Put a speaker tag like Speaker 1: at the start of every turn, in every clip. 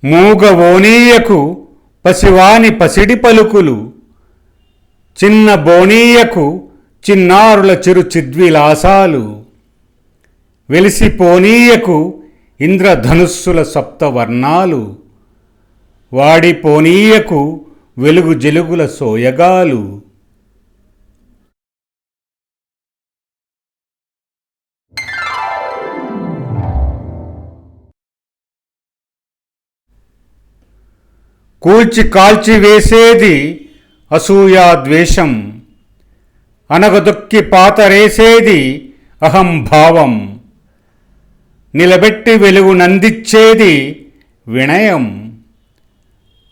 Speaker 1: మూగ ఓనీయకు పసివాని పసిడి పలుకులు, చిన్న బోనీయకు చిన్నారుల చిరు చిద్విలాసాలు, వెలిసిపోనీయకు ఇంద్రధనుస్సుల సప్తవర్ణాలు, వాడిపోనీయకు వెలుగు జెలుగుల సోయగాలు. కూల్చి కాల్చి వేసేది అసూయా ద్వేషం, అనగదొక్కి పాతరేసేది అహంభావం, నిలబెట్టి వెలుగు నందిచ్చేది వినయం,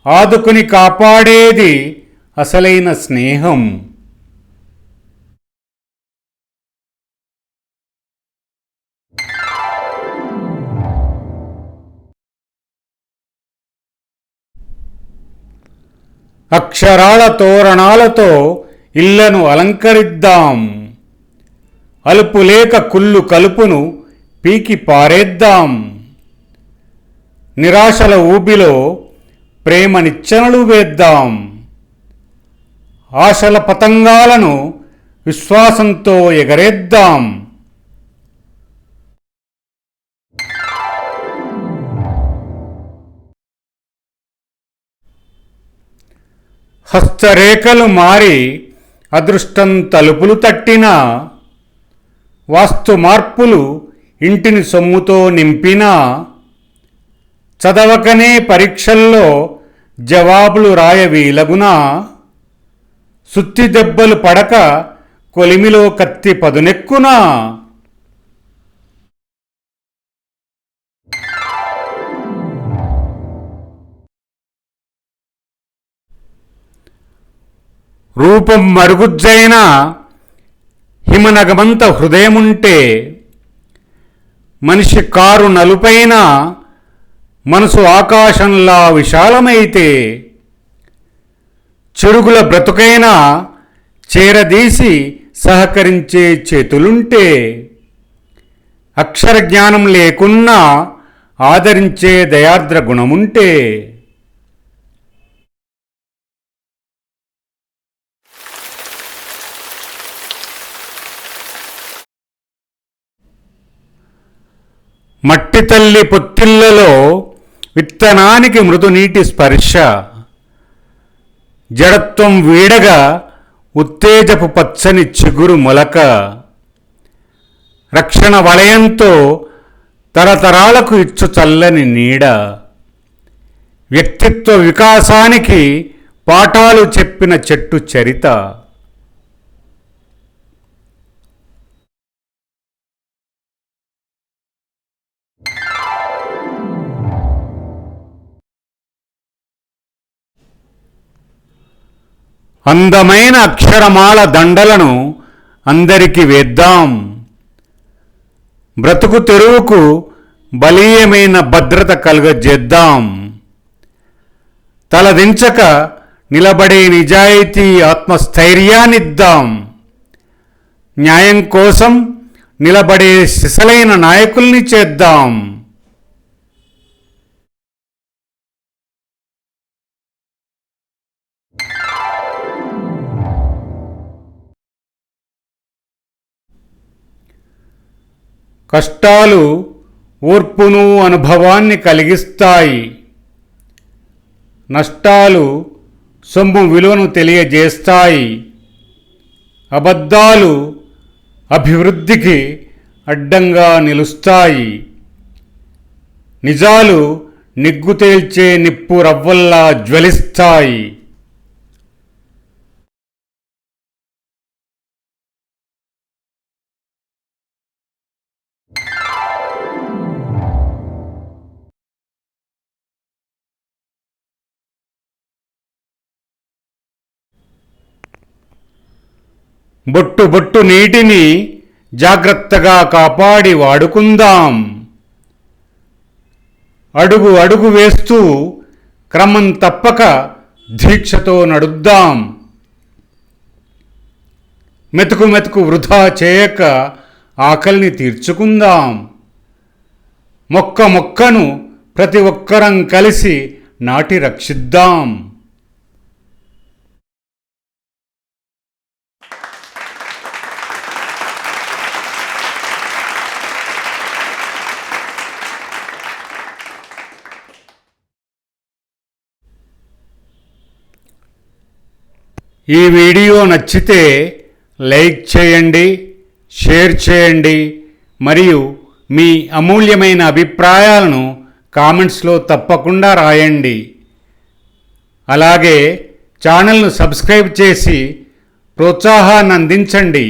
Speaker 1: ఆదుకుని కాపాడేది అసలైన స్నేహం. అక్షరాల తోరణాలతో ఇళ్లను అలంకరిద్దాం, అలుపులేక కుళ్ళు కలుపును పీకి పారేద్దాం, నిరాశల ఊబిలో ప్రేమ నిచ్చెనలు వేద్దాం, ఆశల పతంగాలను విశ్వాసంతో ఎగరేద్దాం. హస్తరేఖలు మారి అదృష్టం తలుపులు తట్టినా, వాస్తు మార్పులు ఇంటిని సొమ్ముతో నింపినా, చదవకనే పరీక్షల్లో జవాబులు రాయవీలగునా, సుత్తి దెబ్బలు పడక కొలిమిలో కత్తి పదునెక్కునా. రూపం మరుగుజ్జైన హిమనగమంత హృదయముంటే, మనిషి కారు నలుపైన మనసు ఆకాశంలా విశాలమైతే, చెరుగుల బ్రతుకైనా చేరదీసి సహకరించే చేతులుంటే, అక్షర జ్ఞానం లేకున్నా ఆదరించే దయార్ద్ర గుణముంటే, మట్టి తల్లి పొత్తిళ్లలో విత్తనానికి మృదునీటి స్పర్శ, జడత్వం వీడగా ఉత్తేజపు పచ్చని చిగురు మొలక, రక్షణ వలయంతో తరతరాలకు ఇచ్చు చల్లని నీడ, వ్యక్తిత్వ వికాసానికి పాఠాలు చెప్పిన చెట్టు చరిత. అందమైన అక్షరమాల దండలను అందరికి వేద్దాం, బ్రతుకు తెరువుకు బలీయమైన భద్రత కలుగజేద్దాం, తలదించక నిలబడే నిజాయితీ ఆత్మస్థైర్యాన్నిద్దాం, న్యాయం కోసం నిలబడే సిసలైన నాయకుల్ని చేద్దాం. కష్టాలు ఓర్పును అనుభవాన్ని కలిగిస్తాయి, నష్టాలు సొమ్ము విలువను తెలియజేస్తాయి, అబద్ధాలు అభివృద్ధికి అడ్డంగా నిలుస్తాయి, నిజాలు నిగ్గు తేల్చే నిప్పు రవ్వల్లా జ్వలిస్తాయి. బొట్టు బొట్టు నీటిని జాగ్రత్తగా కాపాడి వాడుకుందాం, అడుగు అడుగు వేస్తూ క్రమం తప్పక దీక్షతో నడుద్దాం, మెతుకు మెతుకు వృధా చేయక ఆకలిని తీర్చుకుందాం, మొక్క మొక్కను ప్రతి ఒక్కరం కలిసి నాటి రక్షిద్దాం. ఈ వీడియో నచ్చితే లైక్ చేయండి, షేర్ చేయండి మరియు మీ అమూల్యమైన అభిప్రాయాలను కామెంట్స్లో తప్పకుండా రాయండి. అలాగే ఛానల్ను సబ్స్క్రైబ్ చేసి ప్రోత్సాహాన్ని అందించండి.